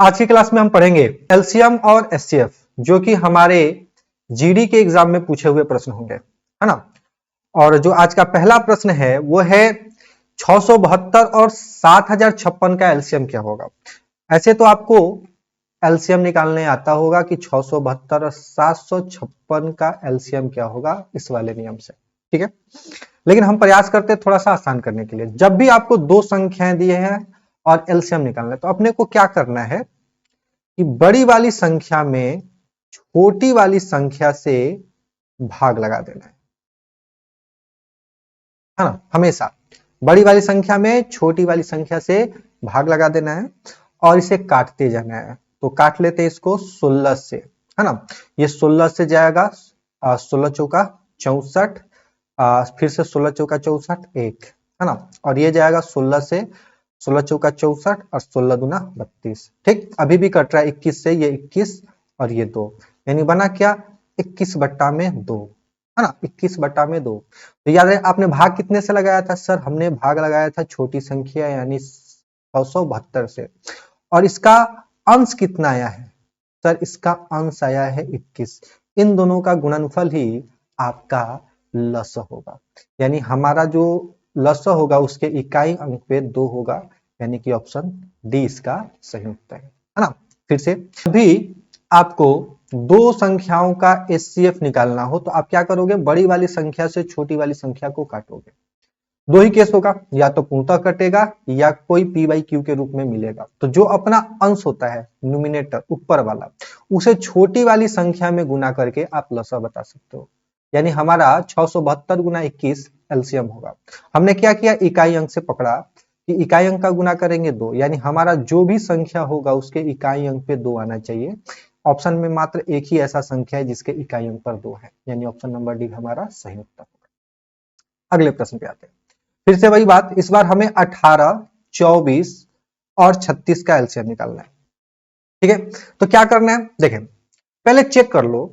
आज की क्लास में हम पढ़ेंगे एलसीएम और एचसीएफ, जो कि हमारे जीडी के एग्जाम में पूछे हुए प्रश्न होंगे, है ना। और जो आज का पहला प्रश्न है वो है 672 और 7056 का एलसीएम क्या होगा। ऐसे तो आपको एलसीएम निकालने आता होगा कि 672 और 756 का एलसीएम क्या होगा इस वाले नियम से, ठीक है। लेकिन हम प्रयास करते हैं थोड़ा सा आसान करने के लिए। जब भी आपको दो संख्याएं दिए हैं और एलसीएम निकालना है तो अपने को क्या करना है कि बड़ी वाली संख्या में छोटी वाली संख्या से भाग लगा देना है ना। हमेशा बड़ी वाली संख्या में छोटी वाली संख्या से भाग लगा देना है और इसे काटते जाना है। तो काट लेते हैं इसको 16 से, है ना। ये 16 से जाएगा 16 चौका 64, फिर से 16 चौका 64 एक, है ना। और ये जाएगा 16 से 16 चौका 64 और 16 दूना 32। ठीक, अभी भी कट रहा है 21 से, ये 21 और ये 2, यानी बना क्या 21 बट्टा में 2, है ना। 21 बट्टा में 2। तो याद है आपने भाग कितने से लगाया था सर? हमने भाग लगाया था छोटी संख्या यानी 672 से। और इसका अंश कितना आया है सर? इसका अंश आया है 21। इन दोनों का गुणनफल ही आपका लस होगा, यानी हमारा जो लस होगा उसके इकाई अंक पे 2 होगा, यानी कि ऑप्शन डी इसका सही उत्तर है ना। फिर से अभी आपको दो संख्याओं का एचसीएफ निकालना हो तो आप क्या करोगे? बड़ी वाली संख्या से छोटी वाली संख्या को काटोगे। दो ही केस होगा, या तो पूर्णतः कटेगा या कोई पी बाई क्यू के रूप में मिलेगा। तो जो अपना अंश होता है न्यूमिनेटर ऊपर वाला, उसे छोटी वाली संख्या में गुना करके आप लसा बता सकते हो। यानी हमारा 672 गुना 21 एलसीएम होगा। हमने क्या किया? इकाई अंक से पकड़ा कि इकाई अंक का गुना करेंगे 2, यानी हमारा जो भी संख्या होगा उसके इकाई अंक पे 2 आना चाहिए। ऑप्शन में मात्र एक ही ऐसा संख्या है जिसके इकाई अंक पर 2 है, यानी ऑप्शन नंबर डी हमारा सही उत्तर होगा। अगले प्रश्न पे आते हैं। फिर से वही बात, इस बार हमें 18, 24 और 36 का एलसीएम निकालना है, ठीक है। तो क्या करना है देखें, पहले चेक कर लो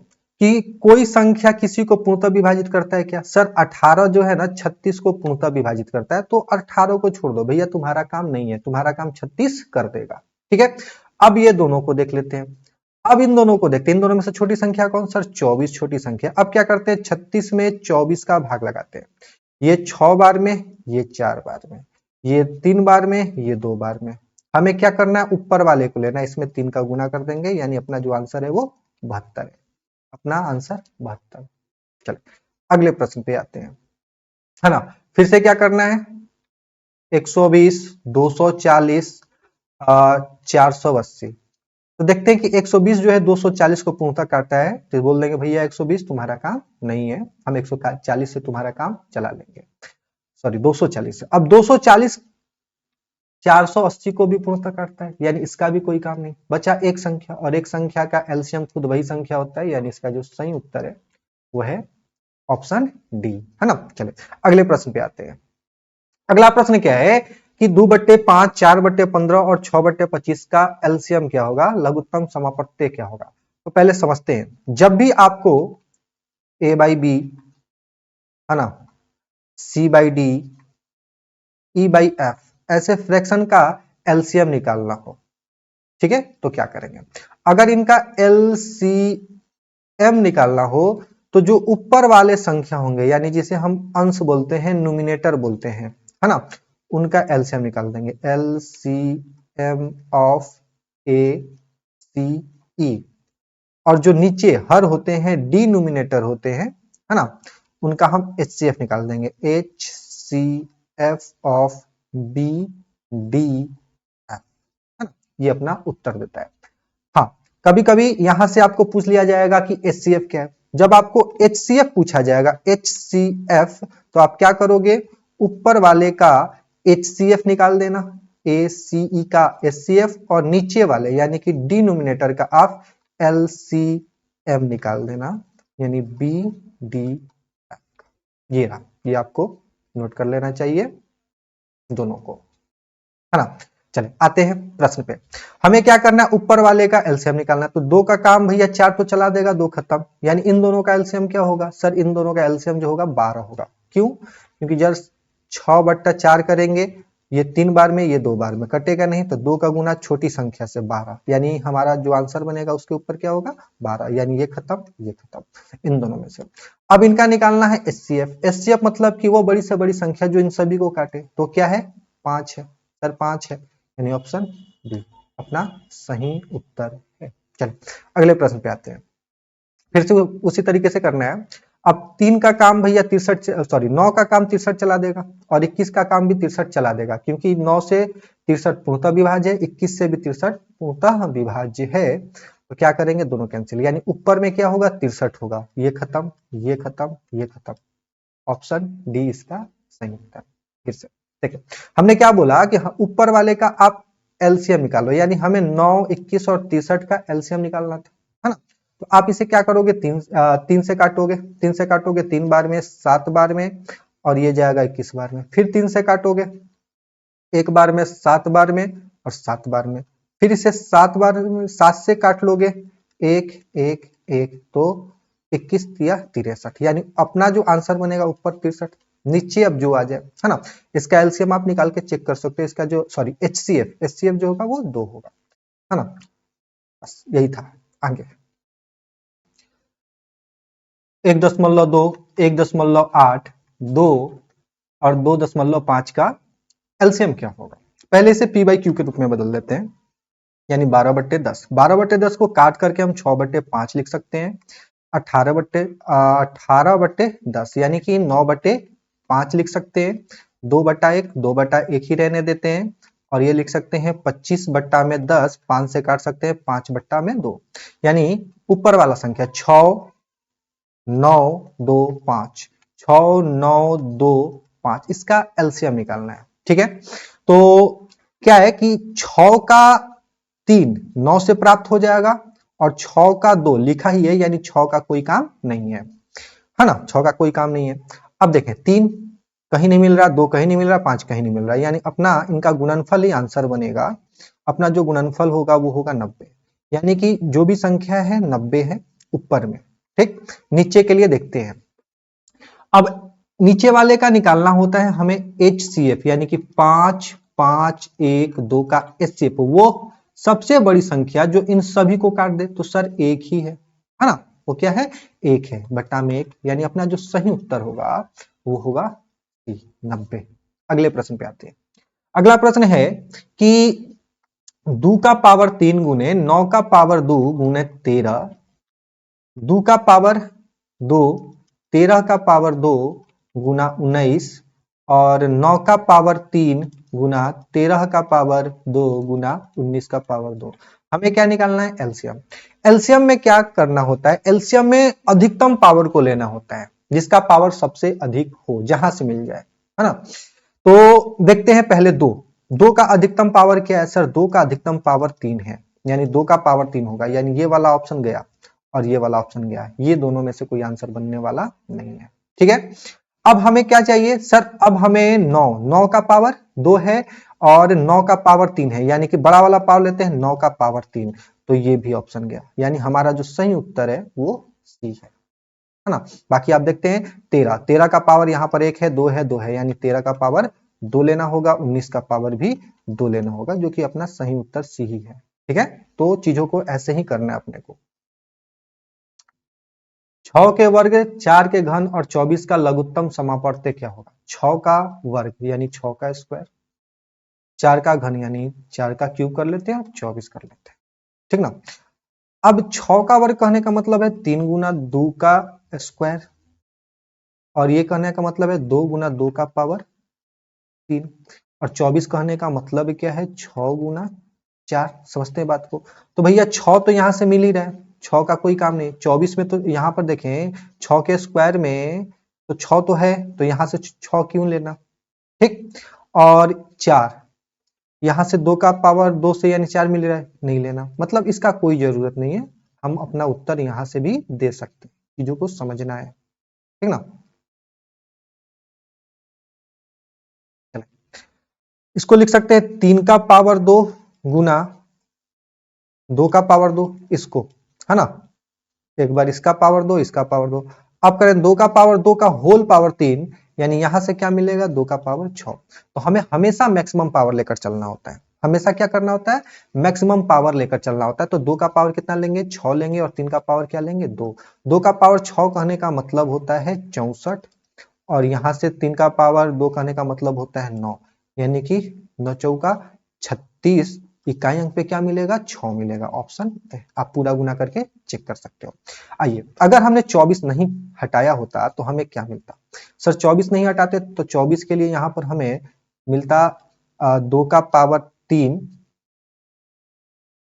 कि कोई संख्या किसी को पूर्णतः विभाजित करता है क्या। सर 18 जो है ना 36 को पूर्णतः विभाजित करता है, तो 18 को छोड़ दो भैया, तुम्हारा काम नहीं है, तुम्हारा काम 36 कर देगा, ठीक है। अब ये दोनों को देख लेते हैं। अब इन दोनों को देखते हैं, इन दोनों में से छोटी संख्या कौन? सर 24 छोटी संख्या। अब क्या करते हैं? 36 में 24 का भाग लगाते हैं। ये 6 बार में, ये 4 बार में, ये 3 बार में, ये 2 बार में। हमें क्या करना है? ऊपर वाले को लेना है, इसमें 3 का गुना कर देंगे, यानी अपना जो आंसर है वो 72 है। अपना आंसर 72। चलो अगले प्रश्न पे आते हैं, है ना। फिर से क्या करना है? 120, 240, 480। तो देखते हैं कि 120 जो है 240 को पूर्णतः काटता है, तो बोल देंगे भैया 120 तुम्हारा काम नहीं है, हम 140 से तुम्हारा काम चला लेंगे। सॉरी 240 से। अब 240 480 को भी पूर्णतः काटता है, यानी इसका भी कोई काम नहीं बचा। एक संख्या, और एक संख्या का एलसीएम खुद वही संख्या होता है, यानी इसका जो सही उत्तर है वो है ऑप्शन डी, है ना। चलिए अगले प्रश्न पे आते हैं। अगला प्रश्न क्या है कि 2/5, 4/15 और 6/25 का एलसीएम क्या होगा, लघुत्तम समापत्य क्या होगा। तो पहले समझते हैं। जब भी आपको ए बाई बी, है ना, C by D, E by F ऐसे फ्रैक्शन का एलसीएम निकालना हो, ठीक है, तो क्या करेंगे? अगर इनका एलसीएम निकालना हो तो जो ऊपर वाले संख्या होंगे, यानी जिसे हम अंश बोलते हैं, न्यूमिनेटर बोलते हैं, है ना, उनका एलसीएम निकाल देंगे। एलसीएम ऑफ ए सी ई। और जो नीचे हर होते हैं, डिनोमिनेटर होते हैं, है ना, उनका हम एचसीएफ निकाल देंगे। H C F of B D F, है ना, ये अपना उत्तर देता है। हाँ, कभी कभी यहां से आपको पूछ लिया जाएगा कि एचसीएफ क्या है। जब आपको एचसीएफ पूछा जाएगा, एचसीएफ, तो आप क्या करोगे? ऊपर वाले का एचसीएफ निकाल देना, ए सी ई का एचसीएफ, और नीचे वाले यानी कि डिनोमिनेटर का आप एलसीएम निकाल देना, यानी बी डी एफ। ये रहा, ये आपको नोट कर लेना चाहिए दोनों को, है ना। चले आते हैं प्रश्न पे। हमें क्या करना है? ऊपर वाले का एलसीएम निकालना है। तो 2 का काम भैया 4 तो चला देगा, 2 खत्म, यानी इन दोनों का एलसीएम क्या होगा? सर इन दोनों का एलसीएम जो होगा 12 होगा। क्यों? क्योंकि जब 6/4 करेंगे ये 3 बार में, ये 2 बार में, कटेगा नहीं तो 2 का गुना छोटी संख्या से 12, यानी हमारा जो आंसर बनेगा उसके ऊपर क्या होगा 12, यानी ये खत्म ये खत्म इन दोनों में से। अब इनका निकालना है एचसीएफ। एचसीएफ मतलब कि वो बड़ी से बड़ी संख्या जो इन सभी को काटे, तो क्या है 5 है सर, 5 है, यानी ऑप्शन बी अपना सही उत्तर है। चलिए अगले प्रश्न पे आते हैं, फिर से उसी तरीके से करना है। अब 3 का काम भैया 9 का काम 63 चला देगा और 21 का काम भी 63 चला देगा, क्योंकि 9 से 63 पूर्णतः विभाज्य है, 21 से भी 63 पूर्णतः विभाज्य है, तो क्या करेंगे दोनों कैंसिल, यानी ऊपर में क्या होगा 63 होगा, ये खत्म ये खत्म ये खत्म, ऑप्शन डी इसका सही उत्तर। फिर से देखिए हमने क्या बोला कि ऊपर वाले का आप एलसीएम निकालो, यानी हमें 9, 21 और 63 का एलसीएम निकालना था, है ना। तो आप इसे क्या करोगे, 3 से काटोगे, 3 से काटोगे 3 बार में, 7 बार में, और ये जाएगा 21 बार में, फिर 3 से काटोगे 1 बार में, 7 बार में और 7 बार में, फिर इसे 7 बार में 7 से काट लोगे, 1 1 1, तो 21 या 63, यानी अपना जो आंसर बनेगा ऊपर 63, नीचे अब जो आ जाए, है ना। इसका एलसीएम आप निकाल के चेक कर सकते हो, इसका जो सॉरी एचसीएफ जो होगा वो 2 होगा, है ना। बस यही था। आगे 1.2, 1.8, 2 और 2.5 का एलसीएम क्या होगा। पहले इसे पी बाई क्यू के रूप में बदल देते हैं, यानी 12/10। 12/10 को काट करके हम 6/5 लिख सकते हैं। 18/10 यानी कि 9/5 लिख सकते हैं। 2/1, 2/1 ही रहने देते हैं, और ये लिख सकते हैं 25/10, 5 से काट सकते हैं 5/2, यानी ऊपर वाला संख्या 6 9 2 5, 6 9 2 5, इसका एलसीएम निकालना है, ठीक है। तो क्या है कि 6 का 3 9 से प्राप्त हो जाएगा, और 6 का 2 लिखा ही है, यानी 6 का कोई काम नहीं है ना, 6 का कोई काम नहीं है। अब देखें 3 कहीं नहीं मिल रहा, 2 कहीं नहीं मिल रहा, 5 कहीं नहीं मिल रहा, यानी अपना इनका गुणनफल ही आंसर बनेगा। अपना जो गुणनफल होगा वो होगा 90, यानी कि जो भी संख्या है 90 है ऊपर में, ठीक। नीचे के लिए देखते हैं, अब नीचे वाले का निकालना होता है हमें एचसीएफ, यानी कि 5 5 1 2 का एचसीएफ, वो सबसे बड़ी संख्या जो इन सभी को काट दे, तो सर एक ही है ना, वो क्या है 1 है बटा में 1, यानी अपना जो सही उत्तर होगा वो होगा 90। अगले प्रश्न पे आते हैं। अगला प्रश्न है कि 2 का पावर 3 गुने 9 का पावर 2 गुने 13, 2 का पावर 2 13 का पावर 2 गुना 19 और 9 का पावर 3 गुना 13 का पावर 2 गुना 19 का पावर 2। हमें क्या निकालना है एलसीएम। एलसीएम में क्या करना होता है, एलसीएम में अधिकतम पावर को लेना होता है, जिसका पावर सबसे अधिक हो, जहां से मिल जाए, है ना। तो देखते हैं पहले 2 का अधिकतम पावर क्या है सर, 2 का अधिकतम पावर 3 है, यानी 2 का पावर 3 होगा, यानी ये वाला ऑप्शन गया और ये वाला ऑप्शन गया, ये दोनों में से कोई आंसर बनने वाला नहीं है, ठीक है। अब हमें क्या चाहिए सर, अब हमें 9 का पावर 2 है और 9 का पावर 3 है, यानी कि बड़ा वाला पावर लेते हैं 9 का पावर 3, तो ये भी ऑप्शन गया, यानी हमारा जो सही उत्तर है वो सी है ना। बाकी आप देखते हैं 13 का पावर यहाँ पर 1 है, 2 है, 2 है, यानी 13 का पावर 2 लेना होगा, 19 का पावर भी 2 लेना होगा, जो कि अपना सही उत्तर सी ही है, ठीक है। तो चीजों को ऐसे ही करना है अपने को। 6 के वर्ग, 4 के घन और 24 का लघुत्तम समापवर्त्य क्या होगा। 6 का वर्ग यानी 6 का स्क्वायर, 4 का घन यानी 4 का क्यूब कर लेते हैं और 24 कर लेते हैं, ठीक ना। अब 6 का वर्ग कहने का मतलब है 3 गुना 2 का स्क्वायर, और ये कहने का मतलब है 2 गुना 2 का पावर 3, और 24 कहने का मतलब क्या है 6 गुना 4। समझते हैं बात को। तो भैया 6 तो यहां से मिल ही रहा है, 6 का कोई काम नहीं। 24 में तो यहां पर देखें 6 के स्क्वायर में तो 6 तो है, तो यहां से 6 क्यों लेना, ठीक। और 4 यहां से 2 का पावर 2 से यानी 4 मिल रहा है, नहीं लेना, मतलब इसका कोई जरूरत नहीं है। हम अपना उत्तर यहां से भी दे सकते हैं, चीजों को समझना है, ठीक ना। इसको लिख सकते हैं 3 का पावर 2 गुना 2 का पावर 2, इसको, है ना। एक बार इसका पावर 2, इसका पावर 2, अब करें 2 का पावर 2 का होल पावर 3, यानी यहां से क्या मिलेगा 2 का पावर 6। तो हमें हमेशा मैक्सिमम पावर लेकर चलना होता है, हमेशा क्या करना होता है, मैक्सिमम पावर लेकर चलना होता है। तो 2 का पावर कितना लेंगे, 6 लेंगे, और 3 का पावर क्या लेंगे, 2। 2 का पावर 6 कहने का मतलब होता है 64, और यहां से 3 का पावर 2 कहने का मतलब होता है 9, यानी कि 9 चौका 36, इकाई अंक पे क्या मिलेगा, 6 मिलेगा। ऑप्शन ए, आप पूरा गुना करके चेक कर सकते हो। आइए, अगर हमने 24 नहीं हटाया होता तो हमें क्या मिलता। सर 24 नहीं हटाते तो 24 के लिए यहाँ पर हमें मिलता 2 का पावर 3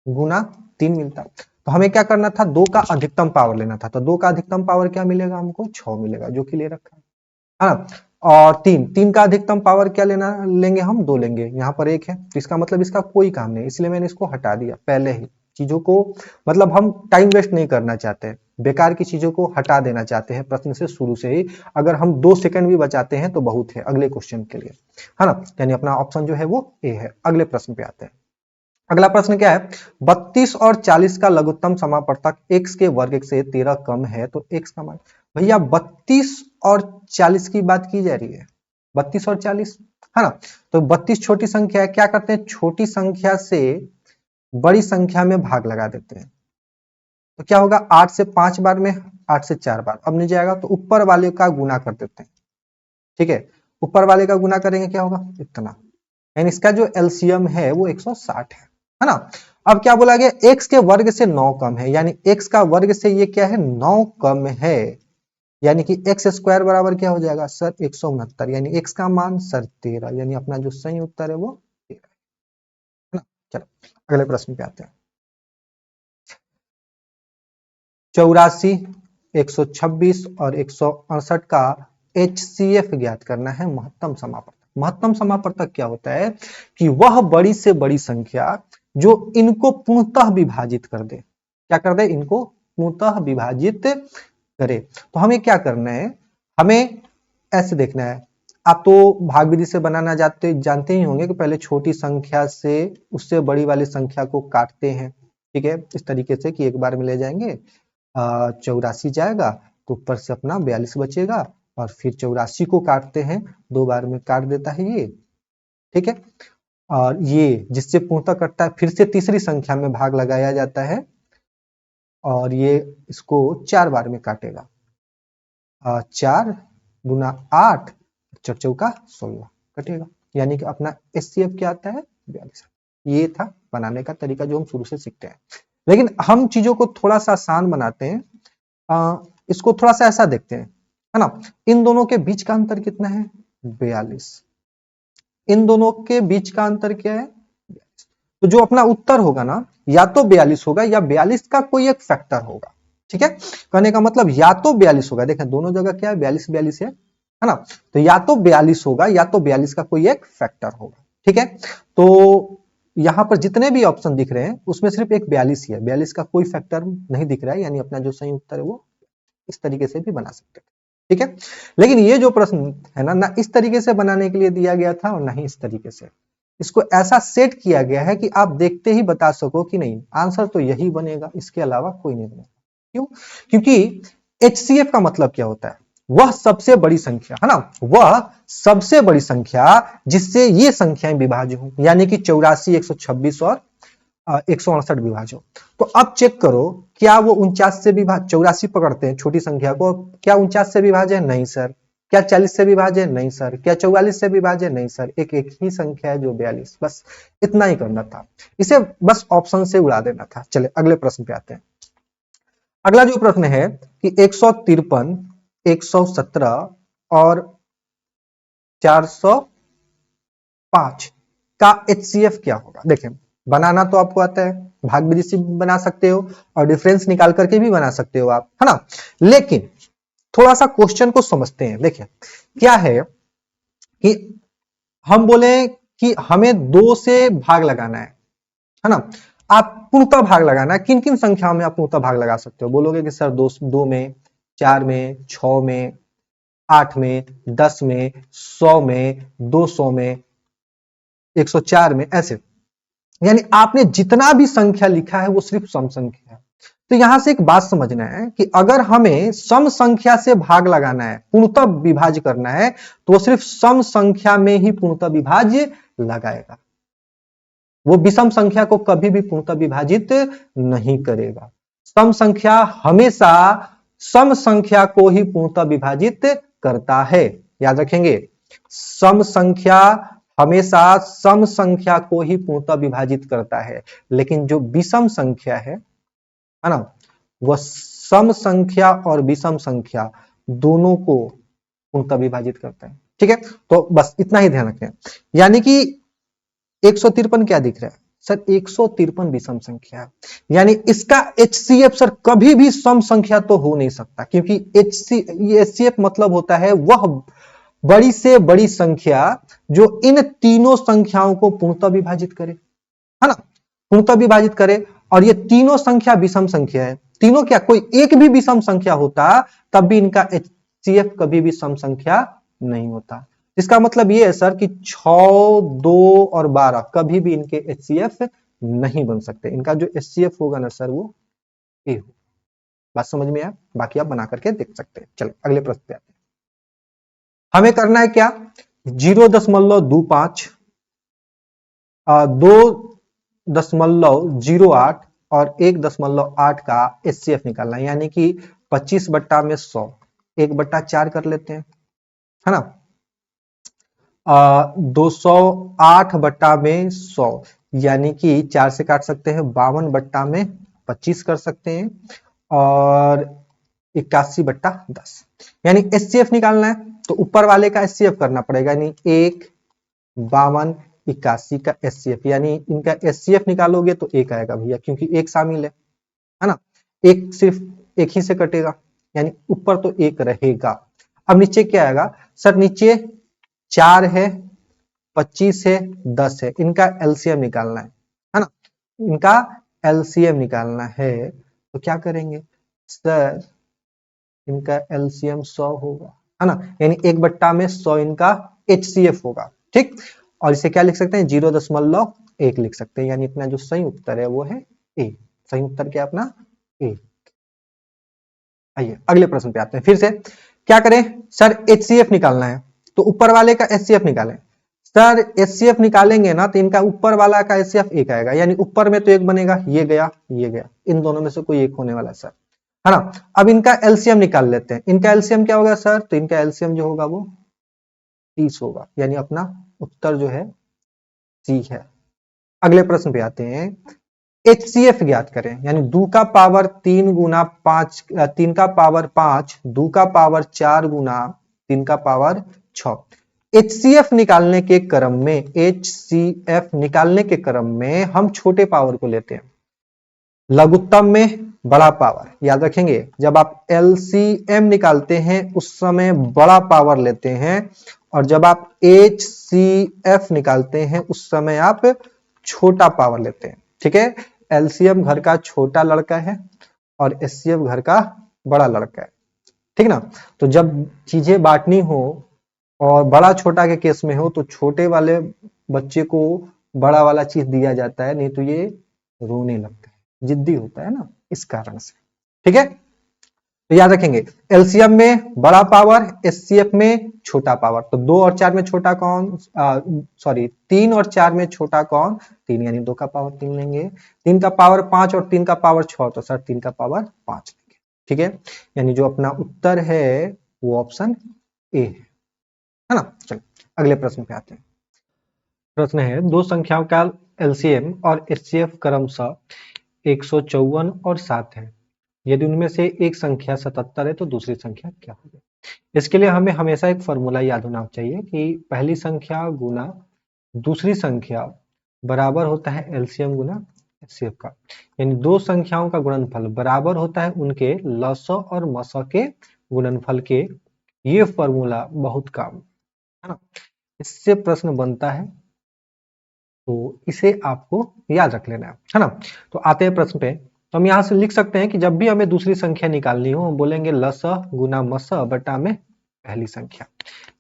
गुना 3 मिलता। तो हमें क्या करना था, 2 का अधिकतम पावर लेना था। तो 2 का अधिकतम पावर क्या मिलेगा हमको, 6 मिलेगा, जो कि ले रखा है ना। और 3 का अधिकतम पावर क्या लेना लेंगे हम, 2 लेंगे, यहाँ पर 1 है, तो इसका मतलब इसका कोई काम नहीं, इसलिए मैंने इसको हटा दिया पहले ही। चीजों को मतलब हम टाइम वेस्ट नहीं करना चाहते, बेकार की चीजों को हटा देना चाहते हैं प्रश्न से शुरू से ही। अगर हम 2 सेकंड भी बचाते हैं तो बहुत है अगले क्वेश्चन के लिए, है ना। यानी अपना ऑप्शन जो है वो ए है। अगले प्रश्न पे आते हैं। अगला प्रश्न क्या है, 32 और 40 का लघुत्तम समापवर्तक x के वर्ग से 13 कम है तो x का मान। भैया 32 और 40 की बात की जा रही है, 32 और 40, है ना। तो 32 छोटी संख्या है, क्या करते हैं, छोटी संख्या से बड़ी संख्या में भाग लगा देते हैं। तो क्या होगा, 8 से 5 बार में, 8 से 4 बार, अब नहीं जाएगा तो ऊपर वाले का गुना कर देते हैं। ठीक है, ऊपर वाले का गुना करेंगे क्या होगा, इतना, यानी इसका जो एलसीएम है वो 160 है ना। अब क्या बोला गया, x के वर्ग से 9 कम है, यानी x का वर्ग से ये क्या है, 9 कम है, यानी कि x स्क्वायर बराबर क्या हो जाएगा सर, 169, यानी x का मान सर 13, यानी अपना जो सही उत्तर है वो 13 है ना। चलो अगले प्रश्न पे आते हैं। 84, 126 और 168 का HCF ज्ञात करना है, महत्तम समापवर्तक। महत्तम समापवर्तक क्या होता है कि वह बड़ी से बड़ी संख्या जो इनको पूर्णतः विभाजित कर दे, क्या कर दे, इनको पूर्णतः विभाजित करे। तो हमें क्या करना है, हमें ऐसे देखना है। आप तो भाग विधि से बनाना जानते ही होंगे कि पहले छोटी संख्या से उससे बड़ी वाली संख्या को काटते हैं। ठीक है, इस तरीके से कि एक बार में ले जाएंगे, 84 जाएगा तो ऊपर से अपना 42 बचेगा, और फिर 84 को काटते हैं, 2 बार में काट देता है ये। ठीक है, और ये जिससे पूर्णतः कटता है फिर से तीसरी संख्या में भाग लगाया जाता है, और ये इसको 4 बार में काटेगा, 4 गुना 8, 4 चौका 16 कटेगा, यानी कि अपना एचसीएफ क्या आता है, 42। ये था बनाने का तरीका जो हम शुरू से सीखते हैं, लेकिन हम चीजों को थोड़ा सा आसान बनाते हैं। इसको थोड़ा सा ऐसा देखते हैं, है ना। इन दोनों के बीच का अंतर कितना है, 42। इन दोनों के बीच का अंतर क्या है, तो जो अपना उत्तर होगा ना, या तो 42 होगा या 42 का कोई एक फैक्टर होगा। ठीक है, कहने का मतलब या तो 42 होगा, देखें दोनों जगह क्या है, 42 42 है ना। तो या तो 42 होगा या तो 42 का कोई एक फैक्टर होगा। ठीक है, तो यहां पर जितने भी ऑप्शन दिख रहे हैं उसमें सिर्फ एक 42 ही है, 42 का कोई फैक्टर नहीं दिख रहा है, यानी अपना जो सही उत्तर है वो इस तरीके से भी बना सकते हैं। ठीक है, लेकिन ये जो प्रश्न है ना, ना इस तरीके से बनाने के लिए दिया गया था और ना ही इस तरीके से। इसको ऐसा सेट किया गया है कि आप देखते ही बता सको कि नहीं, आंसर तो यही बनेगा, इसके अलावा कोई नहीं बनेगा। क्यों, क्योंकि एचसीएफ का मतलब क्या होता है, वह सबसे बड़ी संख्या, है ना, वह सबसे बड़ी संख्या जिससे ये संख्याएं विभाज्य हो, यानी कि 84, 126 और 168 विभाज्य हो। तो अब चेक करो, क्या वो 49 से विभाज्य, 84 पकड़ते हैं छोटी संख्या को, क्या 49 से विभाज्य है, नहीं सर। क्या 40 से विभाज्य है, नहीं सर। क्या 44 से विभाज्य है, नहीं सर। एक ही संख्या है जो 42, बस इतना ही करना था, इसे बस ऑप्शन से उड़ा देना था। चले अगले प्रश्न पे आते हैं। अगला जो प्रश्न है कि 153, 117 और 405 का HCF क्या होगा। देखें, बनाना तो आपको आता है, भाग विधि से बना सकते हो और डिफरेंस निकाल करके भी बना सकते हो आप, है ना। लेकिन थोड़ा सा क्वेश्चन को समझते हैं। देखिए क्या है कि हम बोले कि हमें 2 से भाग लगाना है ना। आप पूर्णतः भाग लगाना है, किन किन संख्याओं में आप पूर्णतः भाग लगा सकते हो। बोलोगे कि सर 2 में, 4 में, 6 में, 8 में, 10 में, 100 में, 200 में, 104 में, ऐसे। यानी आपने जितना भी संख्या लिखा है वो सिर्फ सम संख्या है, तो यहां से एक बात समझना है कि अगर हमें सम संख्या से भाग लगाना है, पूर्णतः विभाज्य करना है, तो वो सिर्फ सम संख्या में ही पूर्णतः विभाज्य लगाएगा, वो विषम संख्या को कभी भी पूर्णतः विभाजित नहीं करेगा। सम संख्या हमेशा सम संख्या को ही पूर्णतः विभाजित करता है, याद रखेंगे, सम संख्या हमेशा सम संख्या को ही पूर्णतः विभाजित करता है, लेकिन जो विषम संख्या है ना, वह सम संख्या और विषम संख्या दोनों को पूर्णतः विभाजित करता है। ठीक है, तो बस इतना ही ध्यान रखें। यानी कि 153 क्या दिख रहा है सर? 153 विषम संख्या है, यानी इसका HCF सर कभी भी सम संख्या तो हो नहीं सकता, क्योंकि HCF मतलब होता है वह बड़ी से बड़ी संख्या जो इन तीनों संख्याओं को पूर्णतः विभाजित करे, है ना, पूर्णतः विभाजित करे। और ये तीनों संख्या विषम संख्या है, तीनों क्या, कोई एक भी विषम संख्या होता तब भी इनका HCF कभी भी सम संख्या नहीं होता। इसका मतलब ये है सर कि 6, 2 और 12 कभी भी इनके HCF नहीं बन सकते। इनका जो HCF होगा ना सर वो ए हो। बात समझ में आया? बाकी आप बना करके देख सकते हैं। चलो अगले प्रश्न पे आते हैं। हमें करना है क्या, 0.25 2.08 और 1.8 का HCF निकालना है, यानी कि 25/100 1/4 कर लेते हैं, है ना। 208/100 यानी कि 4 से काट सकते हैं, 52/25 कर सकते हैं और 81/10 यानी HCF निकालना है। तो ऊपर वाले का HCF करना पड़ेगा, यानी 1, 52, 81 का HCF, यानी इनका HCF निकालोगे तो 1 आएगा भैया, क्योंकि 1 शामिल है ना। एक सिर्फ एक ही से कटेगा, यानी ऊपर तो 1 रहेगा। अब नीचे क्या आएगा सर? नीचे 4 है, 25 है, 10 है, इनका LCM निकालना है ना, इनका LCM निकालना है। तो क्या करेंगे सर? इनका LCM 100 होगा, है ना, यानी 1/100 इनका HCF होगा। ठीक, और इसे क्या लिख सकते हैं? 0.1 लिख सकते हैं, यानी अपना जो सही उत्तर है वो है ए। सही उत्तर क्या अपना? ए। आइए अगले प्रश्न पे आते हैं। फिर से क्या करें सर? HCF निकालना है, तो ऊपर वाले का HCF निकालें। सर HCF निकालेंगे ना तो इनका ऊपर वाला का HCF 1 आएगा, यानी ऊपर में तो 1 बनेगा, ये गया ये गया, इन दोनों में से कोई एक होने वाला है सर, है ना। अब इनका LCM निकाल लेते हैं। इनका LCM क्या होगा सर? तो इनका LCM जो होगा वो 30 होगा, यानी अपना उत्तर जो है सी है। अगले प्रश्न पे आते हैं। HCF ज्ञात करें, यानी 2 का पावर 3 गुना 5, 3 का पावर 5, 2 का पावर 4 गुना 3 का पावर 6। HCF निकालने के क्रम में, HCF निकालने के क्रम में हम छोटे पावर को लेते हैं, लघुत्तम में बड़ा पावर। याद रखेंगे, जब आप LCM निकालते हैं उस समय बड़ा पावर लेते हैं, और जब आप HCF निकालते हैं उस समय आप छोटा पावर लेते हैं। ठीक है, LCM घर का छोटा लड़का है और HCF घर का बड़ा लड़का है, ठीक ना। तो जब चीजें बांटनी हो और बड़ा छोटा के केस में हो तो छोटे वाले बच्चे को बड़ा वाला चीज दिया जाता है, नहीं तो ये रोने लगता है, जिद्दी होता है ना, इस कारण से। ठीक है, तो याद रखेंगे LCM में बड़ा पावर, HCF में छोटा पावर। तो 2 और 4 में छोटा कौन? सॉरी 3 और 4 में छोटा कौन? 3, यानी 2 का पावर 3 लेंगे। 3 का पावर 5 और 3 का पावर 6, तो सर 3 का पावर 5 लेंगे। ठीक है, यानी जो अपना उत्तर है वो ऑप्शन ए है ना। चलो अगले प्रश्न पे आते हैं। प्रश्न है, दो संख्याओं का LCM और HCF क्रमशः 154 और 7 है। यदि उनमें से एक संख्या 77 है तो दूसरी संख्या क्या होगी? इसके लिए हमें हमेशा एक फॉर्मूला याद होना चाहिए कि पहली संख्या गुना दूसरी संख्या बराबर होता है LCM गुना HCF का, यानी दो संख्याओं का गुणनफल बराबर होता है उनके लसअ और मसअ के गुणनफल के। ये फॉर्मूला बहुत काम है ना, इससे प्रश्न बनता है, तो इसे आपको याद रख लेना है ना। तो आते हैं प्रश्न पे। तो हम यहाँ से लिख सकते हैं कि जब भी हमें दूसरी संख्या निकालनी हो हम बोलेंगे लसअ गुना मसअ बटा में पहली संख्या,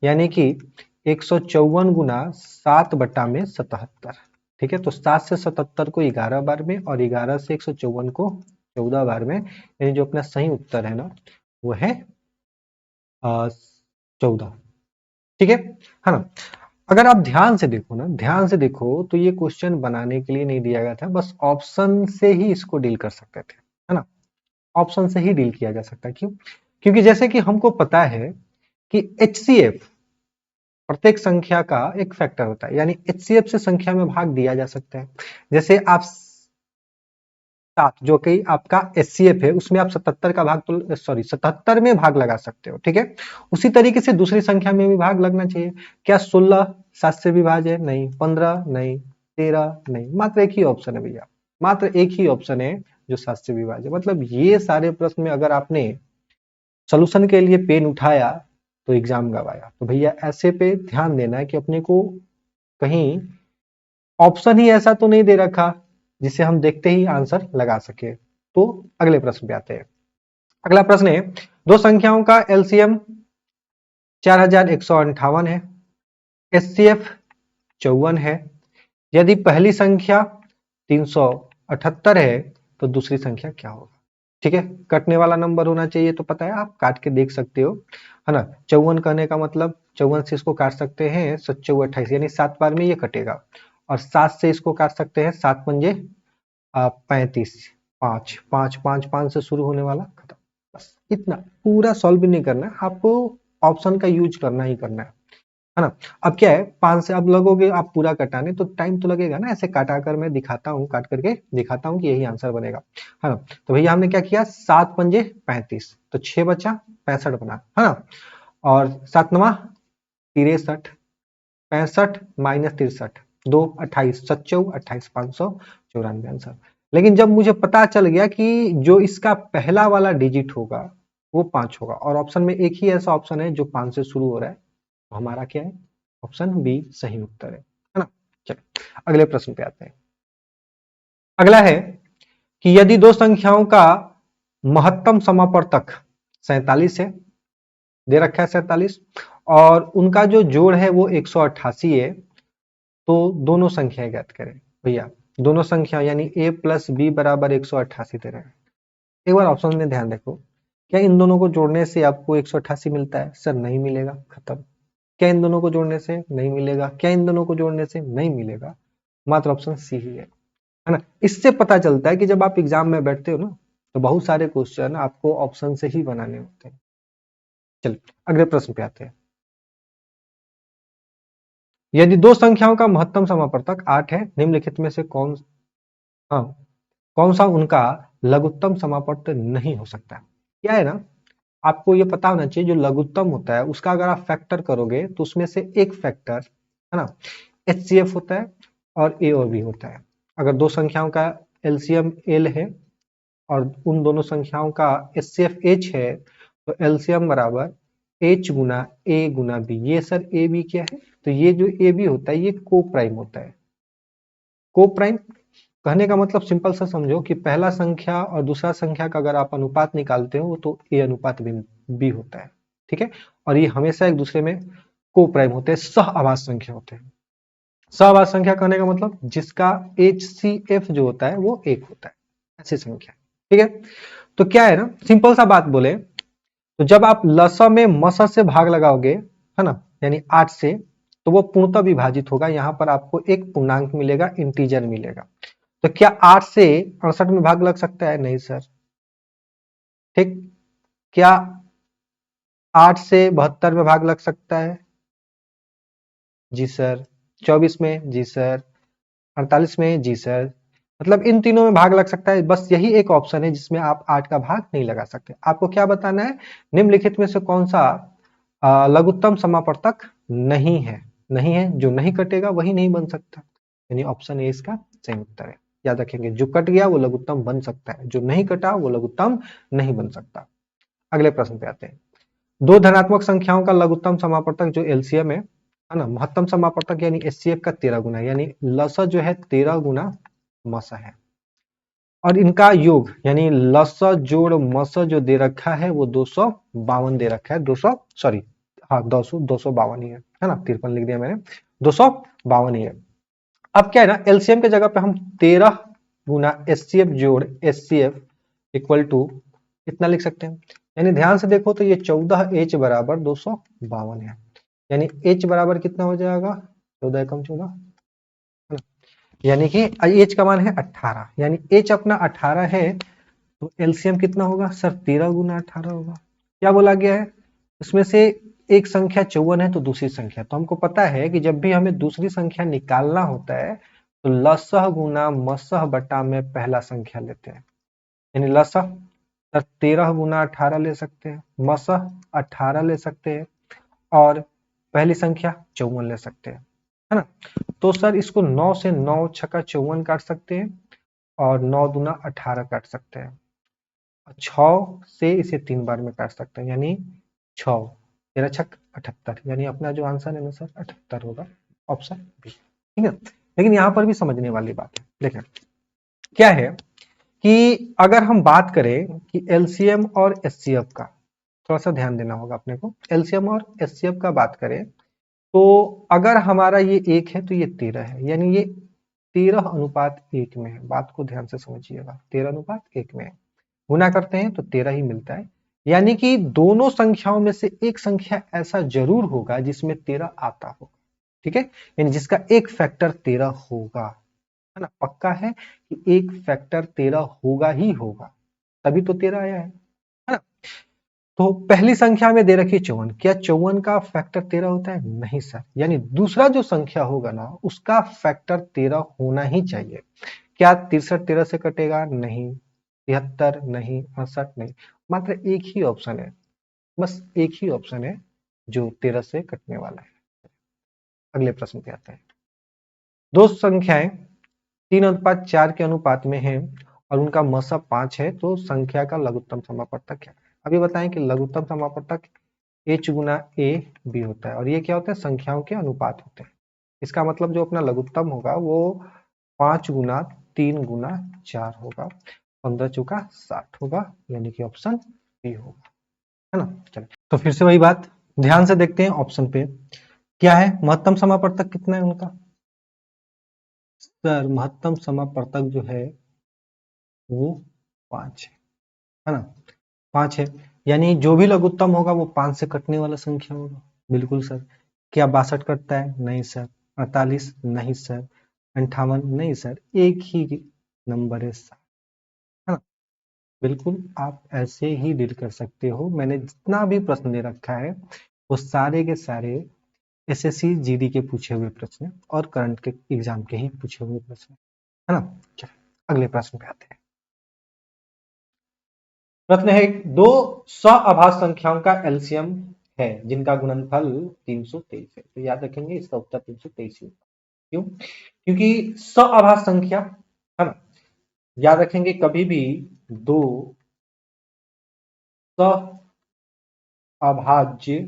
यानी कि 154 गुना 7 बटा में 77। ठीक है, तो 7 से 77 को 11 बार में और 11 से 154 को 14 बार में, यानी जो अपना सही उत्तर है ना वो है 14। ठीक है ना। अगर आप ध्यान से देखो ना, ध्यान से देखो तो ये क्वेश्चन बनाने के लिए नहीं दिया गया था, बस ऑप्शन से ही इसको डील कर सकते थे, है ना। ऑप्शन से ही डील किया जा सकता है। क्यों? क्योंकि जैसे कि हमको पता है कि HCF प्रत्येक संख्या का एक फैक्टर होता है, यानी HCF से संख्या में भाग दिया जा सकता है। जैसे आप 7 जो कि आपका HCF है, उसमें आप 77 का भाग तो सॉरी 77 में भाग लगा सकते हो। ठीक है, उसी तरीके से दूसरी संख्या में भी भाग लगना चाहिए। क्या 16 7 से विभाज्य है? नहीं। 15 नहीं। 13 नहीं। मात्र एक ही ऑप्शन है भैया, मात्र एक ही ऑप्शन है जो 7 से विभाज्य है। मतलब ये सारे प्रश्न में अगर आपने सोल्यूशन के लिए पेन उठाया तो एग्जाम गवाया। तो भैया ऐसे पे ध्यान देना है कि अपने को कहीं ऑप्शन ही ऐसा तो नहीं दे रखा जिसे हम देखते ही आंसर लगा सके। तो अगले प्रश्न पे आते हैं। अगला प्रश्न है, दो संख्याओं का एलसीएम 4158 है, एचसीएफ 54 है। यदि पहली संख्या 378 है तो दूसरी संख्या क्या होगा? ठीक है, कटने वाला नंबर होना चाहिए, तो पता है आप काट के देख सकते हो, है ना। 54 कहने का मतलब 54 से इसको काट सकते हैं 7 चौके 28, यानी 7 बार में ये कटेगा। और 7 से इसको काट सकते हैं 7 पंजे 35, 5 5 5 5 से शुरू होने वाला खत्म। बस इतना, पूरा सॉल्व भी नहीं करना है आपको, ऑप्शन का यूज करना ही करना है ना। अब क्या है, 5 से अब लगोगे आप पूरा कटाने तो टाइम तो लगेगा ना, ऐसे काटा कर मैं दिखाता हूँ, काट करके दिखाता हूँ कि यही आंसर बनेगा, है ना। तो भैया हमने क्या किया, 7 पंजे 35, तो 6 बचा 65 बना, है ना। और 7 नवा 63, 65 माइनस 63, 2 28, 7 28, 594 आंसर। लेकिन जब मुझे पता चल गया कि जो इसका पहला वाला डिजिट होगा वो 5 होगा, और ऑप्शन में एक ही ऐसा ऑप्शन है जो 5 से शुरू हो रहा है, तो हमारा क्या है, ऑप्शन बी सही उत्तर है ना। चलो अगले प्रश्न पे आते हैं। अगला है कि यदि दो संख्याओं का महत्तम समापवर्तक 47 है, दे रखा है 47, और उनका जो जोड़ है वो 188 है, तो दोनों संख्याएं ज्ञात करें। भैया दोनों संख्या यानी a प्लस बी बराबर 188 दे रहे हैं। एक बार ऑप्शन में ध्यान देखो, क्या इन दोनों को जोड़ने से आपको 188 मिलता है? सर नहीं मिलेगा, खत्म। क्या इन दोनों को जोड़ने से? नहीं मिलेगा। क्या इन दोनों को जोड़ने से? नहीं मिलेगा। मात्र ऑप्शन सी ही है ना। इससे पता चलता है कि जब आप एग्जाम में बैठते हो ना, तो बहुत सारे क्वेश्चन आपको ऑप्शन से ही बनाने होते हैं। चलिए अगले प्रश्न पे आते हैं। यदि दो संख्याओं का महत्तम समापवर्तक 8 है, निम्नलिखित में से हाँ, कौन सा उनका लघुत्तम समापवर्तक नहीं हो सकता? क्या है ना, आपको ये पता होना चाहिए जो लघुत्तम होता है उसका अगर आप फैक्टर करोगे तो उसमें से एक फैक्टर, है ना, HCF होता है और A और B होता है। अगर दो संख्याओं का एलसीएम L है और उन दोनों संख्याओं का HCF H है, तो एलसीएम बराबर H Guna A Guna B। ये सर ए बी क्या है, तो ये जो ए बी होता है ये को प्राइम होता है। को प्राइम कहने का मतलब सिंपल सा समझो कि पहला संख्या और दूसरा संख्या का अगर आप अनुपात निकालते हो तो ए अनुपात बी होता है। ठीक है, और ये हमेशा एक दूसरे में को प्राइम होते हैं, सह आवाज संख्या होते हैं। सह आवाज संख्या कहने का मतलब जिसका HCF जो होता है वो एक होता है, ऐसी संख्या। ठीक है, तो क्या है ना, सिंपल सा बात बोले तो जब आप लसा में मसा से भाग लगाओगे, है ना, यानी 8 से, तो वो पूर्णतः विभाजित होगा। यहां पर आपको एक पूर्णांक मिलेगा, इंटीजर मिलेगा। तो क्या 8 से 68 में भाग लग सकता है? नहीं सर। ठीक, क्या 8 से 72 में भाग लग सकता है? जी सर। 24 में? जी सर। 48 में? जी सर। मतलब इन तीनों में भाग लग सकता है, बस यही एक ऑप्शन है जिसमें आप 8 का भाग नहीं लगा सकते। आपको क्या बताना है, निम्नलिखित में से कौन सा लघुत्तम समापवर्तक नहीं है? नहीं है, जो नहीं कटेगा वही नहीं बन सकता, यानी ऑप्शन ए इसका सही उत्तर है। याद रखेंगे, जो कट गया वो लघुत्तम बन सकता है, जो नहीं कटा वो लघुत्तम नहीं बन सकता। अगले प्रश्न पे आते हैं। दो धनात्मक संख्याओं का लघुत्तम समापवर्तक जो एलसीएम है ना, महत्तम समापवर्तक यानी एचसीएफ का 13 गुना, यानी लसा जो है 13 गुना मसा है, और इनका योग यानी लसा जोड़ मसा जो दे रखा है वो 252 दे रखा है। 200 सॉरी, हाँ 252 ही है ना, 53 लिख दिया मैंने, 252 ही है। अब क्या है ना, एलसीएम के जगह पे हम 13 गुना एचसीएफ जोड़ एचसीएफ इक्वल टू इतना लिख सकते हैं। यानी ध्यान से देखो तो ये 14h बराबर 252 है। यानी h बराबर कितना हो जाएगा, 14 एकम 14, है ना? यानी कि h का मान है 18, यानी h अपना 18 है, तो एलसीएम कितना होगा सर, 13 गुना 18 होगा। क्या बोला गया है, इसमें से एक संख्या 54 है तो दूसरी संख्या, तो हमको पता है कि जब भी हमें दूसरी संख्या निकालना होता है तो लसह गुना मसह बटा में पहला संख्या लेते हैं। यानी लसह 13 गुना 18 ले सकते हैं, मसह 18 ले सकते हैं, और पहली संख्या 54 ले सकते हैं, है ना? तो सर इसको 9 से 9 छक्का 54 काट सकते हैं, और 9 दूना 18 काट सकते हैं, 6 से इसे 3 बार में काट सकते हैं, यानी 6 13 छक 78, यानी अपना जो आंसर है ना सर 78 होगा, ऑप्शन बी। ठीक है, लेकिन यहाँ पर भी समझने वाली बात है। देखें क्या है कि अगर हम बात करें कि एलसीएम और एचसीएफ का, थोड़ा सा ध्यान देना होगा अपने को, एलसीएम और एचसीएफ का बात करें तो अगर हमारा ये 1 है तो ये 13 है, यानी ये 13:1 में है। बात को ध्यान से समझिएगा, 13:1 में है, गुना करते हैं तो 13 ही मिलता है। यानी कि दोनों संख्याओं में से एक संख्या ऐसा जरूर होगा जिसमें 13 आता होगा, ठीक है, यानी जिसका एक फैक्टर 13 होगा, है ना? पक्का है कि एक फैक्टर 13 होगा ही होगा, तभी तो 13 आया है ना? तो पहली संख्या में दे रखी 54, क्या 54 का फैक्टर 13 होता है? नहीं सर, यानी दूसरा जो संख्या होगा ना उसका फैक्टर 13 होना ही चाहिए। क्या 63 13 से कटेगा? नहीं। 73 नहीं, 68 नहीं, मात्र एक ही ऑप्शन है, बस एक ही ऑप्शन है जो 13 से कटने वाला है। अगले प्रश्न पे आते हैं। दो संख्याएं 3:4 के अनुपात में हैं और उनका मसा 5 है, तो संख्या का लघुत्तम समापवर्तक क्या है? अभी बताएं कि लघुत्तम समापवर्तक h गुना a b होता है, और ये क्या होता है, संख्याओं के अनुपात होते हैं। इसका मतलब जो अपना लघुत्तम होगा वो 5 गुना 3 गुना 4 होगा, 15 चौका 60 होगा, यानी कि ऑप्शन बी होगा, है ना? चलिए तो फिर से वही बात, ध्यान से देखते हैं ऑप्शन पे क्या है। महत्तम समापवर्तक कितना है उनका? सर महत्तम समापवर्तक जो है वो 5 है ना? 5 है, यानी जो भी लघुत्तम होगा वो 5 से कटने वाला संख्या होगा। बिल्कुल सर। क्या 62 कटता है? नहीं सर। 48 नहीं सर। 58 नहीं सर, एक ही नंबर है सर, है ना? बिल्कुल आप ऐसे ही डील कर सकते हो। मैंने जितना भी प्रश्न दे रखा है वो सारे के सारे एसएससी जीडी के पूछे हुए प्रश्न और करंट के एग्जाम के ही पूछे हुए प्रश्न, है ना? चलिए अगले प्रश्न पे आते हैं। प्रश्न है, दो सआभाज्य संख्याओं का एलसीएम है जिनका गुणनफल 323 है, तो याद रखेंगे इसका उत्तर 323 ही होगा। क्यों? क्योंकि सआभाज्य संख्या, है ना, याद रखेंगे कभी भी दो सआभाज्य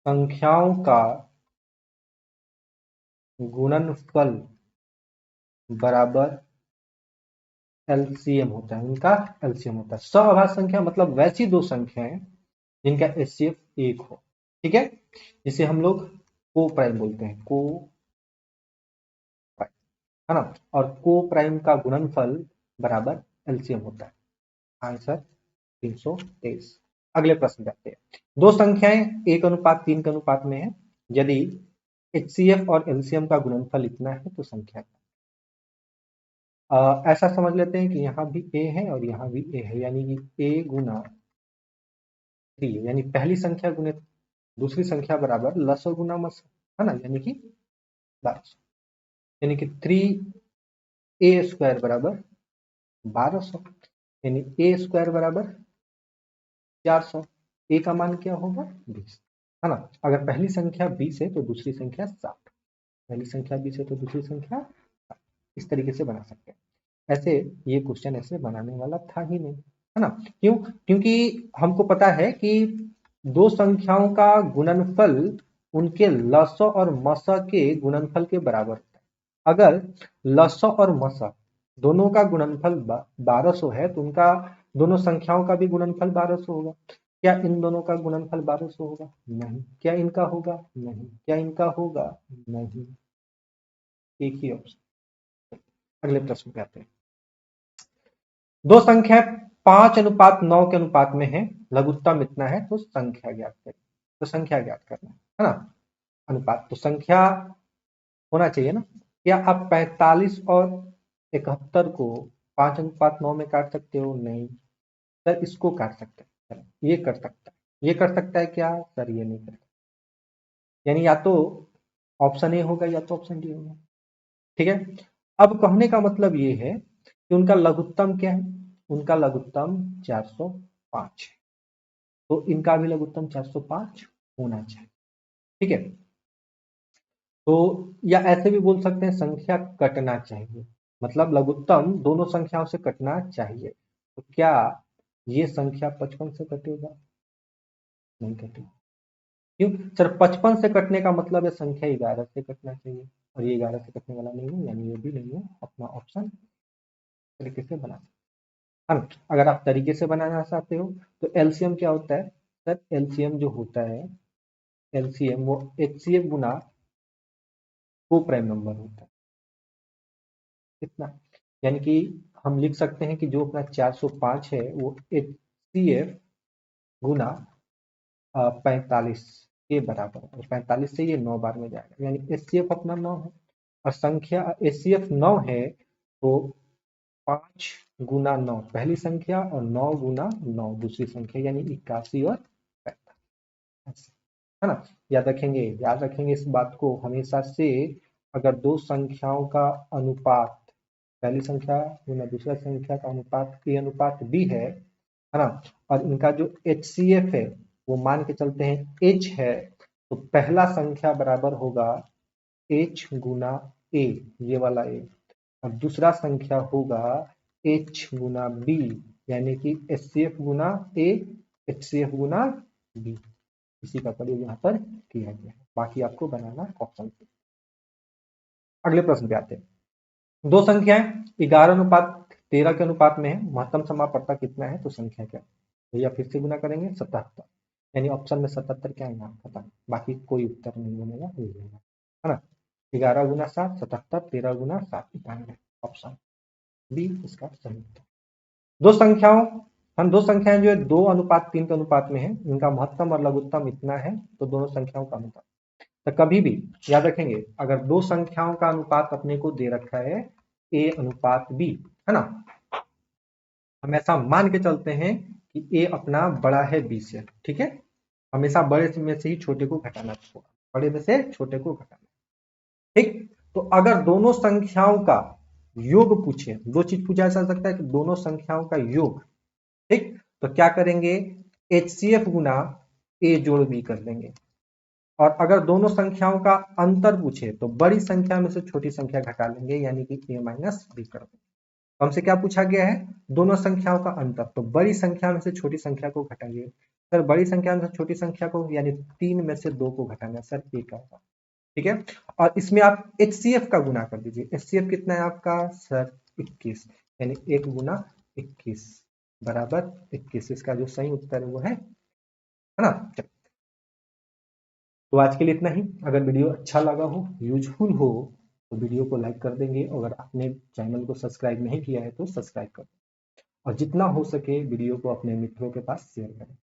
संख्याओं का गुणनफल बराबर एलसीएम होता है, उनका एलसीएम होता है। सआभाज्य संख्या मतलब वैसी दो संख्याएं जिनका एचसीएफ 1 हो, ठीक है, जिसे हम लोग को प्राइम बोलते हैं, को प्राइम, है ना? और को प्राइम का गुणनफल बराबर एलसीएम होता है। आंसर 323। अगले प्रश्न जाते हैं। दो संख्याएं 1:3 के अनुपात में है, यदि एचसीएफ और एलसीएम का गुणनफल इतना है तो संख्या ऐसा समझ लेते हैं कि यहाँ भी ए है और यहाँ भी ए है, यानी कि ए गुना 3, यानी पहली संख्या गुने दूसरी संख्या बराबर लसो गुना मसो, है ना, यानी कि 1200, यानी कि 3a² बराबर 1200, यानी ए स्क्वायर बराबर 400। ए का मान क्या होगा? 20, है ना? अगर पहली संख्या 20 है तो दूसरी संख्या 60, पहली संख्या 20 है तो दूसरी संख्या 60, इस तरीके से बना सकते हैं। ऐसे ये क्वेश्चन ऐसे बनाने वाला था ही नहीं, है ना? क्यों? क्योंकि हमको पता है कि दो संख्याओं का गुणनफल उनके लसो और मसो के गुणनफल के बराबर होता है। अगर लसो और मसो दोनों का गुणनफल 1200 है तो उनका दोनों संख्याओं का भी गुणनफल 1200 होगा। क्या इन दोनों का गुणनफल 1200 होगा? नहीं। क्या इनका होगा? नहीं। क्या इनका होगा? नहीं। एक ही ऑप्शन। अगले प्रश्न पे आते हैं। दो संख्या 5:9 के अनुपात में है, लघुत्तम इतना है, तो संख्या ज्ञात करें। तो संख्या ज्ञात करना है ना, अनुपात तो संख्या होना चाहिए ना। क्या आप 45 और 71 को 5:9 में काट सकते हो? नहीं सर, इसको काट सकते हैं, ये कर सकता है, ये कर सकता है क्या सर? ये नहीं कर सकता। यानी या तो ऑप्शन ए होगा या तो ऑप्शन डी होगा। ठीक है, अब कहने का मतलब ये है कि उनका लघुत्तम क्या है? उनका लघुत्तम 405 है, तो इनका भी लघुत्तम 405 होना चाहिए। ठीक है, तो या ऐसे भी बोल सकते हैं संख्या कटना चाहिए, मतलब लघुत्तम दोनों संख्याओं से कटना चाहिए। तो क्या ये संख्या 55 से कटेगा? नहीं कटेगा। क्यों सर? 55 से कटने का मतलब है संख्या 11 से कटना चाहिए, और ये 11 से कटने वाला नहीं है, यानी ये भी नहीं है। अपना ऑप्शन तरीके से बना सकते हैं। अगर आप तरीके से बनाना चाहते हो तो एलसीएम क्या होता है सर? एलसीएम जो होता है, एलसीएम वो एचसीएफ गुना को प्राइम नंबर होता है, कितना? यानी कि हम लिख सकते हैं कि जो अपना 405 है वो एचसीएफ गुना 45 के बराबर है, और 45 से ये 9 बार में जाएगा, यानी एचसीएफ अपना 9 है, और संख्या एचसीएफ 9 है, तो 5 गुना 9 पहली संख्या और 9 गुना 9 दूसरी संख्या, यानी 81 और 45, है ना। याद रखेंगे इस बात को हमेशा से। अगर दो संख्याओं का अनुपात, पहली संख्या गुना दूसरा संख्या का अनुपात ए अनुपात बी है ना, और इनका जो एचसीएफ है वो मान के चलते हैं एच है, तो पहला संख्या बराबर होगा एच गुना ए, ये वाला ए, और दूसरा संख्या होगा एच गुना बी, यानी कि एचसीएफ गुना ए, एचसीएफ गुना बी। इसी का प्रयोग यहाँ पर किया गया है, बाकी आपको बनाना ऑप्शन पे। अगले प्रश्न पे आते हैं। दो संख्याएं 11:13 के अनुपात में है, महत्तम समापवर्तक कितना है? तो संख्या क्या? भैया फिर से गुना करेंगे 77, यानी ऑप्शन में 77 क्या है? यहाँ पता, बाकी कोई उत्तर नहीं बनेगा, है ना। 11 गुना 7 77, 13 गुना 7 91, ऑप्शन बी इसका सही उत्तर। दो संख्याएं जो है 2:3 के अनुपात में है, इनका महत्तम और लघुत्तम इतना है, तो दोनों संख्याओं का अनुपात। तो कभी भी याद रखेंगे, अगर दो संख्याओं का अनुपात अपने को दे रखा है ए अनुपात बी, है ना, हमेशा मान के चलते हैं कि ए अपना बड़ा है बी से। ठीक है, हमेशा बड़े में से ही छोटे को घटाना होगा, बड़े में से छोटे को घटाना। ठीक, तो अगर दोनों संख्याओं का योग पूछे, दो चीज पूछा जा सकता है कि दोनों संख्याओं का योग, ठीक, तो क्या करेंगे? एचसीएफ गुना ए जोड़ बी कर लेंगे। और अगर दोनों संख्याओं का अंतर पूछे तो बड़ी संख्या में से छोटी संख्या घटा लेंगे, यानी कि ए माइनस बी कर देंगे। तो हमसे क्या पूछा गया है? दोनों संख्याओं का अंतर, तो बड़ी संख्या में से छोटी संख्या को घटाइए। सर बड़ी संख्या में से छोटी संख्या को, यानी 3 में से 2 को घटाना, सर ए का होगा। ठीक है, और इसमें आप एचसीएफ का गुना कर दीजिए। एचसीएफ कितना है आपका? सर 21, यानी 1 गुना 21 बराबर 21। इसका जो सही उत्तर है वो है ना। तो आज के लिए इतना ही। अगर वीडियो अच्छा लगा हो, यूजफुल हो, तो वीडियो को लाइक कर देंगे। अगर आपने चैनल को सब्सक्राइब नहीं किया है तो सब्सक्राइब कर दें, और जितना हो सके वीडियो को अपने मित्रों के पास शेयर करें।